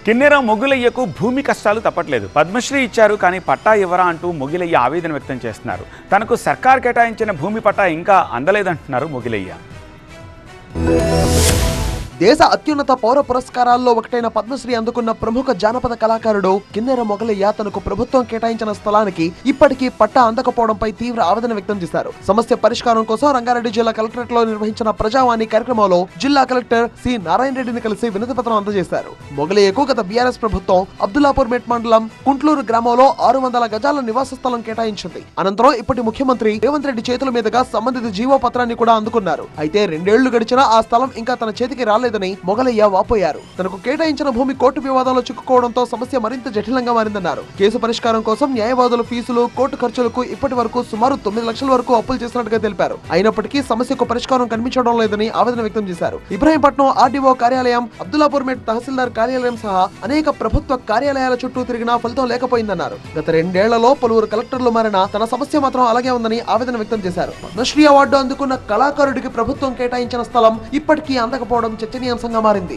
కిన్నెర మొగులయ్యకు భూమి కష్టాలు తప్పట్లేదు. పద్మశ్రీ ఇచ్చారు కానీ పట్టా ఇవ్వరా అంటూ మొగిలయ్య ఆవేదన వ్యక్తం చేస్తున్నారు. తనకు సర్కార్ కేటాయించిన భూమి పట్టా ఇంకా అందలేదంటున్నారు మొగిలయ్య. దేశ అత్యున్నత పౌర పురస్కారాల్లో ఒకటైన పద్మశ్రీ అందుకున్న ప్రముఖ జానపద కళాకారుడు కిన్నెర మొగలయ్య తనకు ప్రభుత్వం కేటాయించిన స్థలానికి ఇప్పటికీ పట్టా అందకపోవడంపై తీవ్ర ఆవేదన వ్యక్తం చేశారు. సమస్య పరిష్కారం కోసం రంగారెడ్డి జిల్లా కలెక్టరేట్ లో నిర్వహించిన ప్రజావాణి కార్యక్రమంలో జిల్లా కలెక్టర్ సి నారాయణ రెడ్డిని కలిసి వినతి పత్రం అందజేశారు. మొగలయ్యకు గత బీఆర్ఎస్ ప్రభుత్వం అబ్దుల్లాపూర్ మెట్ మండలం కుంట్లూరు గ్రామంలో 600 గజాల నివాస స్థలం కేటాయించింది. అనంతరం ఇప్పటి ముఖ్యమంత్రి రేవంత్ రెడ్డి చేతుల మీదుగా సంబంధిత జీవో పత్రాన్ని కూడా అందుకున్నారు. అయితే 2 ఏళ్లు గడిచినా ఆ స్థలం ఇంకా తన చేతికి రాలేదు. మొగలయ్య వాపోయారు. తనకు కేటాయించిన భూమి కోర్టు వివాదంలో చిక్కుకోవడంతో సమస్య మరింత జటిలంగా మారిందన్నారు. కేసు పరిష్కారం కోసం న్యాయవాదుల ఫీజులు, కోర్టు ఖర్చులకు ఇప్పటి వరకు సుమారు 9 లక్షల వరకు అప్పులు చేసినట్టుగా తెలిపారు. అయినప్పటికీ సమస్యకు పరిష్కారం కనిపించడం లేదని ఆవేదన వ్యక్తం చేశారు. ఇబ్రహీంపట్నం ఆర్డీఓ కార్యాలయం, అబ్దుల్లాపూర్ మెట్ తహసీల్దార్ కార్యాలయం సహా అనేక ప్రభుత్వ కార్యాలయాల చుట్టూ తిరిగినా ఫలితం లేకపోయిందన్నారు. గత 2 ఏళ్లలో పలువురు కలెక్టర్లు మారినా తన సమస్య మాత్రం అలాగే ఉందని ఆవేదన వ్యక్తం చేశారు. పద్మశ్రీ అవార్డు అందుకున్న కళాకారుడికి ప్రభుత్వం కేటాయించిన స్థలం ఇప్పటికీ అందకపోవడం చర్చనీయాంశంగా మారింది.